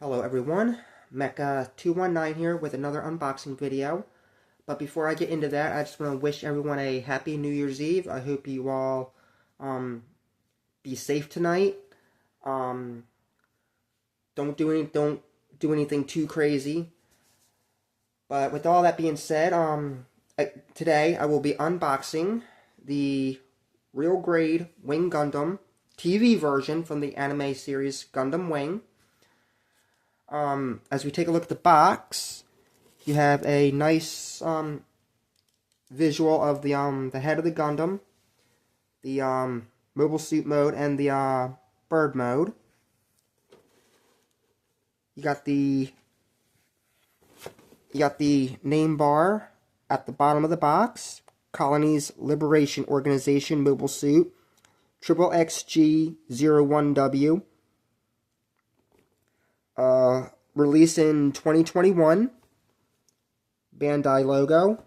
Hello everyone, Mecha219 here with another unboxing video. But before I get into that, I just want to wish everyone a happy New Year's Eve. I hope you all um, be safe tonight. Um, don't do anything too crazy. But with all that being said, today I will be unboxing the real grade Wing Gundam TV version from the anime series Gundam Wing. As we take a look at the box, you have a nice visual of the head of the Gundam, the mobile suit mode, and the bird mode. You got the name bar at the bottom of the box. Colonies Liberation Organization mobile suit, Triple XG01W. Released in 2021. Bandai logo.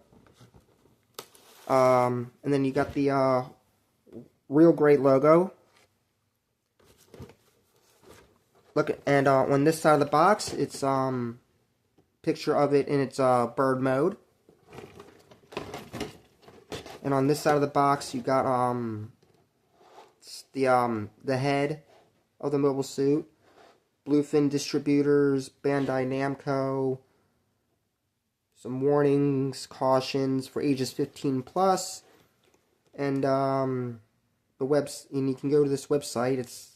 And then you got the real great logo. Look, and on this side of the box, it's picture of it in its bird mode. And on this side of the box, you got the head of the mobile suit, Bluefin Distributors, Bandai Namco. Some warnings, cautions for ages 15 plus, and and you can go to this website.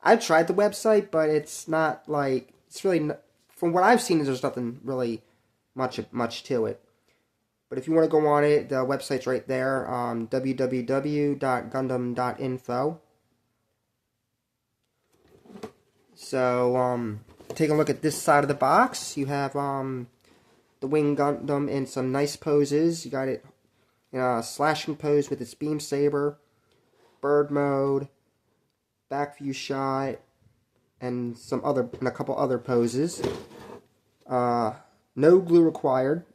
I've tried the website, but it's not like it's really from what I've seen. There's nothing really much to it. But if you want to go on it, the website's right there, www.gundam.info. So take a look at this side of the box. You have the Wing Gundam in some nice poses. You got it in a slashing pose with its beam saber, bird mode, back view shot, and a couple other poses. No glue required.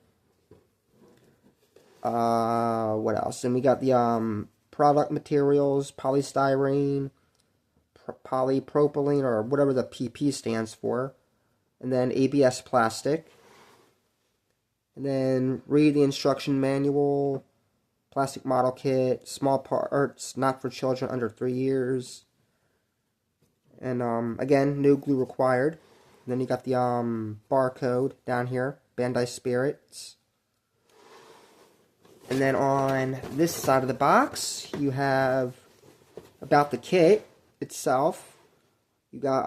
What else? And we got the product materials: polystyrene, polypropylene, or whatever the PP stands for, and then ABS plastic. And then read the instruction manual, plastic model kit, small parts, not for children under 3 years. And again, no glue required. And then you got the barcode down here, Bandai Spirits. And then on this side of the box, you have about the kit itself. You got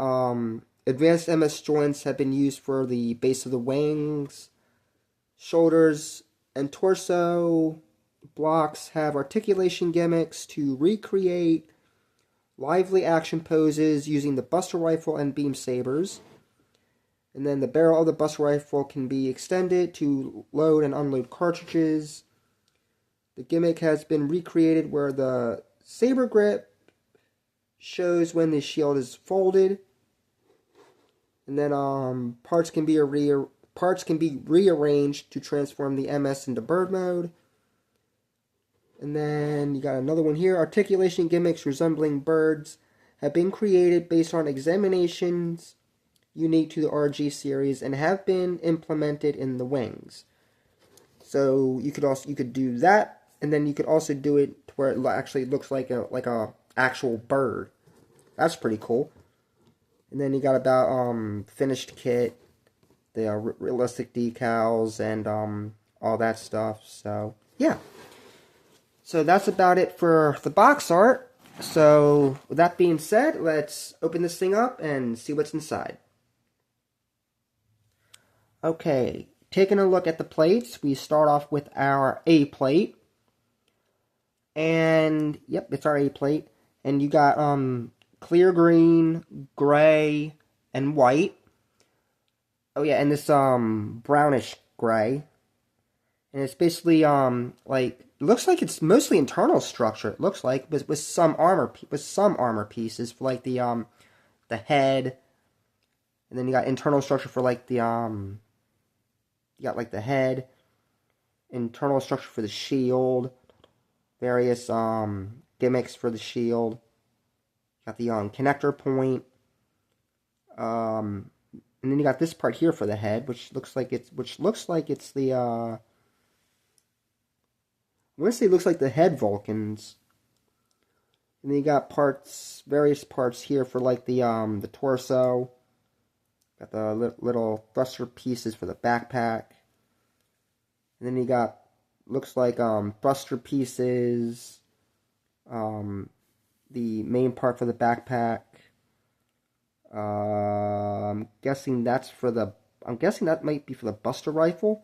advanced MS joints have been used for the base of the wings. Shoulders and torso blocks have articulation gimmicks to recreate lively action poses using the Buster Rifle and beam sabers. And then the barrel of the Buster Rifle can be extended to load and unload cartridges. The gimmick has been recreated where the saber grip shows when the shield is folded. And then parts can be rearranged to transform the MS into bird mode. And then you got another one here. Articulation gimmicks resembling birds have been created based on examinations unique to the RG series and have been implemented in the wings. So you could do that, and then you could also do it to where it actually looks like a actual bird. That's pretty cool. And then you got about finished kit, the realistic decals, and all that stuff. So yeah, so that's about it for the box art. So with that being said, let's open this thing up and see what's inside. Okay, taking a look at the plates, we start off with our A plate, and yep, it's our A plate. And you got clear green, gray, and white. Oh yeah, and this brownish gray, and it's basically like it looks like it's mostly internal structure. It looks like with some armor pieces for like the head, and then you got internal structure for like the you got like the head, internal structure for the shield, various gimmicks for the shield. Got the connector point, And then you got this part here for the head, which looks like it's the I want to say it looks like the head Vulcans. And then you got various parts here for like the torso. Got the little thruster pieces for the backpack. And then you got, looks like thruster pieces. The main part for the backpack. I'm guessing that might be for the Buster Rifle.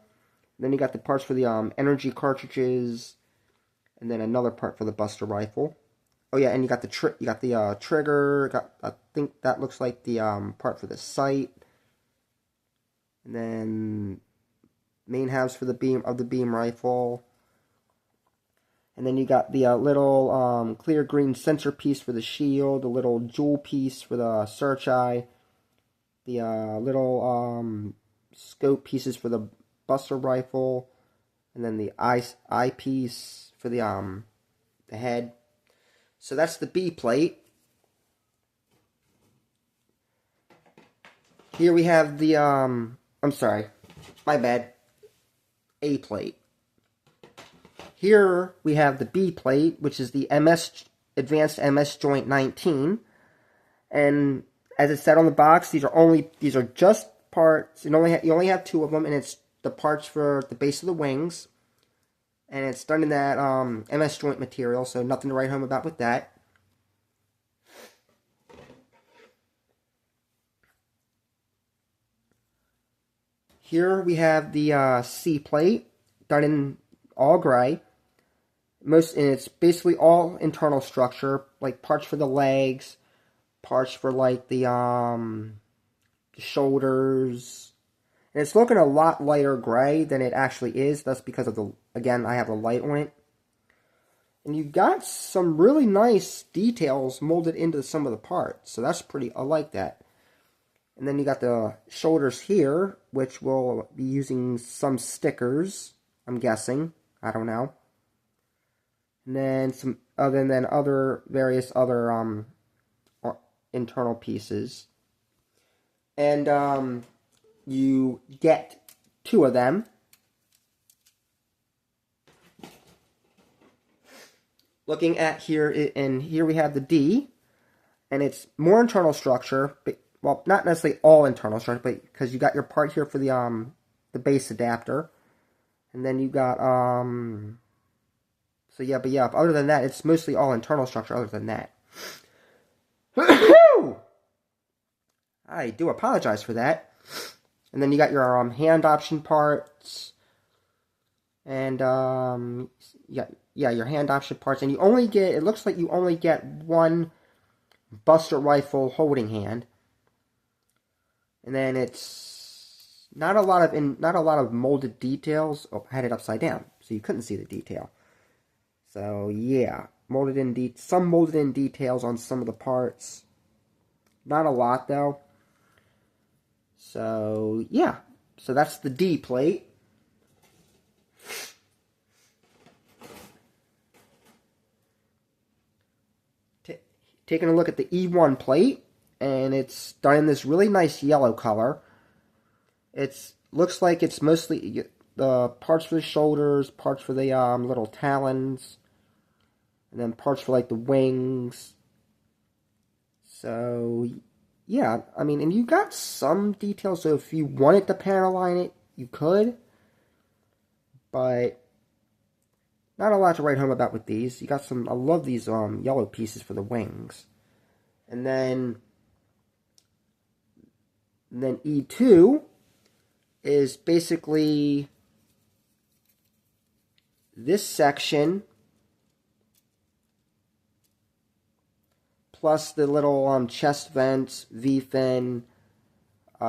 And then you got the parts for the energy cartridges. And then another part for the Buster Rifle. Oh yeah, and you got the trigger. I think that looks like the part for the sight. And then main halves for the beam rifle. And then you got the little clear green sensor piece for the shield, the little jewel piece for the search eye, the little scope pieces for the Buster Rifle, and then the eye piece for the head. So that's the B plate. Here we have the, I'm sorry, my bad, A plate. Here we have the B plate, which is the Advanced MS Joint 19. And as it said on the box, these are just parts. You only have two of them, and it's the parts for the base of the wings. And it's done in that MS joint material, so nothing to write home about with that. Here we have the C plate, done in all gray. And it's basically all internal structure, like parts for the legs, parts for like the shoulders. And it's looking a lot lighter gray than it actually is. That's because of again, I have the light on it. And you got some really nice details molded into some of the parts. So that's I like that. And then you got the shoulders here, which will be using some stickers, I'm guessing. I don't know. And then various other internal pieces. And you get two of them. Looking at here, and here we have the D, and it's more internal structure, but, well, not necessarily all internal structure, but because you got your part here for the base adapter, and then you got other than that, it's mostly all internal structure. Other than that, I do apologize for that. And then you got your hand option parts, and your hand option parts, and it looks like you only get one Buster Rifle holding hand, and then it's not a lot of molded details. Oh, I had it upside down, so you couldn't see the detail. So yeah, some molded in details on some of the parts. Not a lot though. So yeah, so that's the D plate. Taking a look at the E1 plate, and it's done in this really nice yellow color. It looks like it's mostly the parts for the shoulders, parts for the little talons, and then parts for like the wings. So yeah, I mean, and you got some details, so if you wanted to panel line it, you could, but not a lot to write home about with these. You got I love these yellow pieces for the wings. And then E2 is basically this section plus the little chest vents, V-fin, the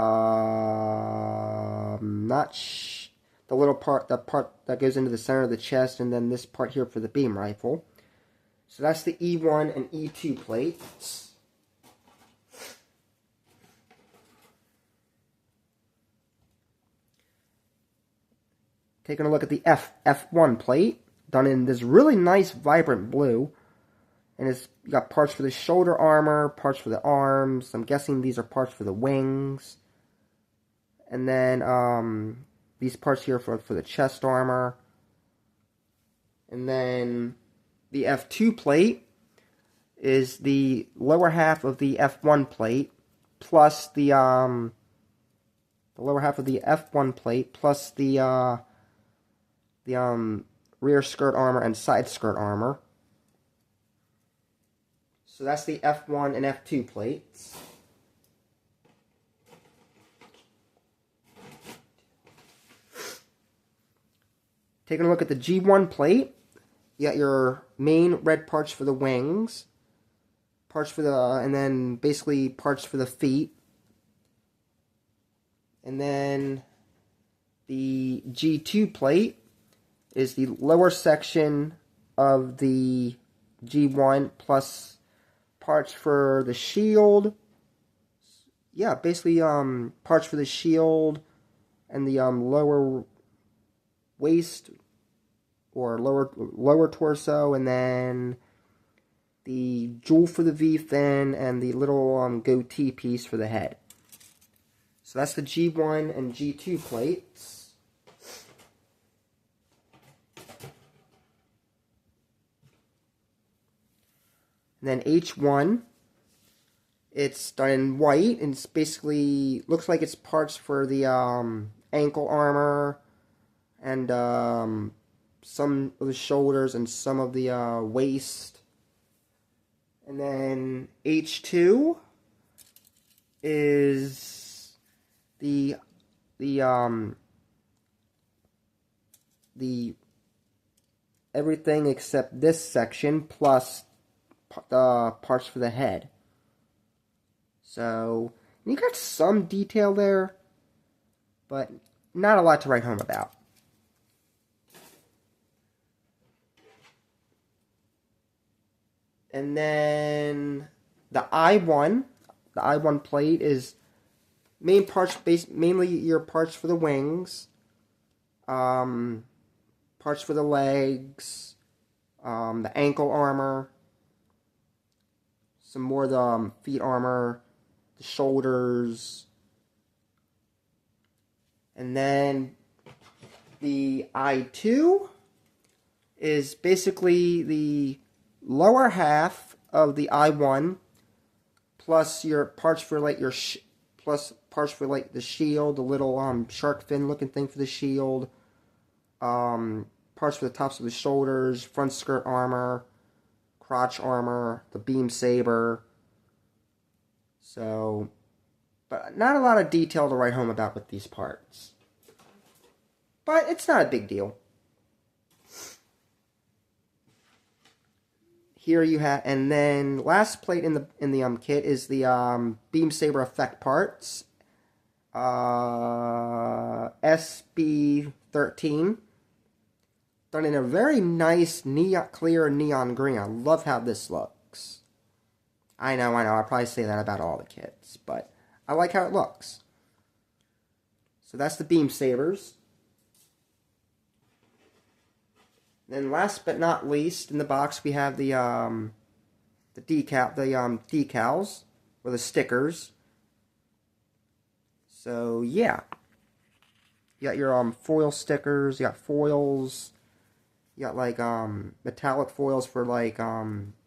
part that goes into the center of the chest, and then this part here for the beam rifle. So that's the E1 and E2 plates. Taking a look at the F1 plate, done in this really nice vibrant blue. And you got parts for the shoulder armor, parts for the arms. I'm guessing these are parts for the wings. And then these parts here for the chest armor. And then the F2 plate is the lower half of the F1 plate plus the lower half of the F1 plate plus the rear skirt armor and side skirt armor. So that's the F1 and F2 plates. Taking a look at the G1 plate, you got your main red parts for the wings, and then basically parts for the feet. And then the G2 plate is the lower section of the G1 plus parts for the shield. Yeah, basically parts for the shield and the lower waist or lower torso, and then the jewel for the V-fin and the little goatee piece for the head. So that's the G1 and G2 plates. And then H1, it's done in white, and it's basically looks like it's parts for the ankle armor and some of the shoulders and some of the waist. And then H2 is the everything except this section plus the parts for the head. So you got some detail there, but not a lot to write home about. And then the I1 plate is mainly your parts for the wings, parts for the legs, the ankle armor, some more of the feet armor, the shoulders, and then the I2 is basically the lower half of the I1 plus your parts for like parts for like the shield, the little shark fin looking thing for the shield, parts for the tops of the shoulders, front skirt armor, crotch armor, the beam saber. So, but not a lot of detail to write home about with these parts. But it's not a big deal. Here you have, and then last plate in the kit is the beam saber effect parts, SB13, done in a very nice clear neon green. I love how this looks. I know. I probably say that about all the kits, but I like how it looks. So that's the beam sabers. Then last but not least, in the box we have the decals or the stickers. So yeah, you got your foil stickers. You got foils. You got like metallic foils for like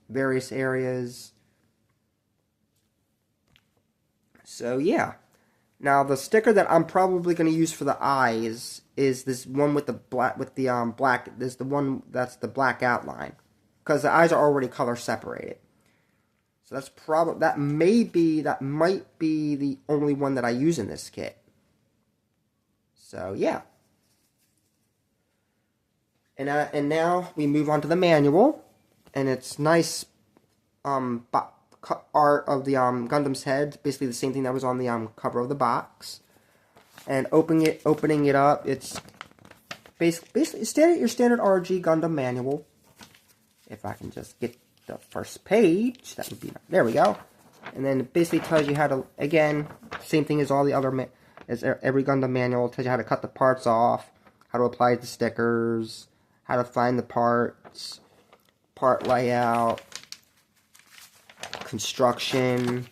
various areas. So yeah. Now the sticker that I'm probably going to use for the eyes is this one with the black This is the one that's the black outline, because the eyes are already color separated. So that might be the only one that I use in this kit. So yeah. And now we move on to the manual, and it's nice art of the Gundam's head, basically the same thing that was on the cover of the box. And opening it up, it's basically your standard RG Gundam manual. If I can just get the first page, that would be there. We go. And then it basically tells you how to, again, same thing as all the other as every Gundam manual. It tells you how to cut the parts off, how to apply the stickers, how to find the parts, part layout, construction,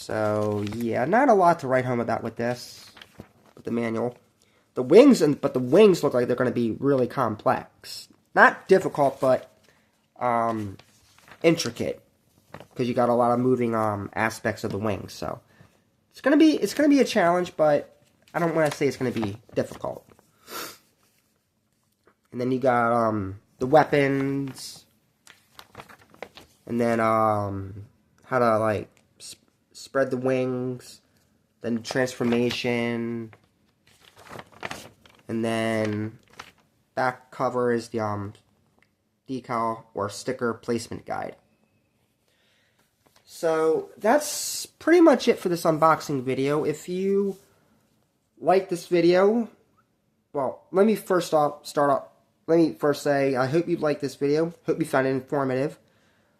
So yeah, not a lot to write home about with this, with the manual. The wings, but the wings look like they're going to be really complex. Not difficult, but intricate, because you got a lot of moving aspects of the wings. So it's gonna be a challenge, but I don't want to say it's gonna be difficult. And then you got the weapons, and then how to like spread the wings, then transformation, and then back cover is the decal or sticker placement guide. So that's pretty much it for this unboxing video. If you like this video, well, let me first say I hope you liked this video. Hope you found it informative.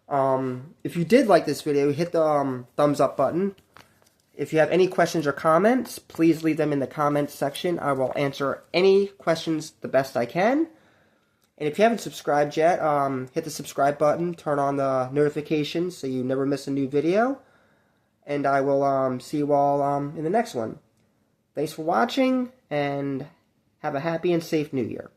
If you did like this video, hit the thumbs up button. If you have any questions or comments, please leave them in the comments section. I will answer any questions the best I can. And if you haven't subscribed yet, hit the subscribe button, turn on the notifications so you never miss a new video. And I will see you all in the next one. Thanks for watching, and have a happy and safe New Year.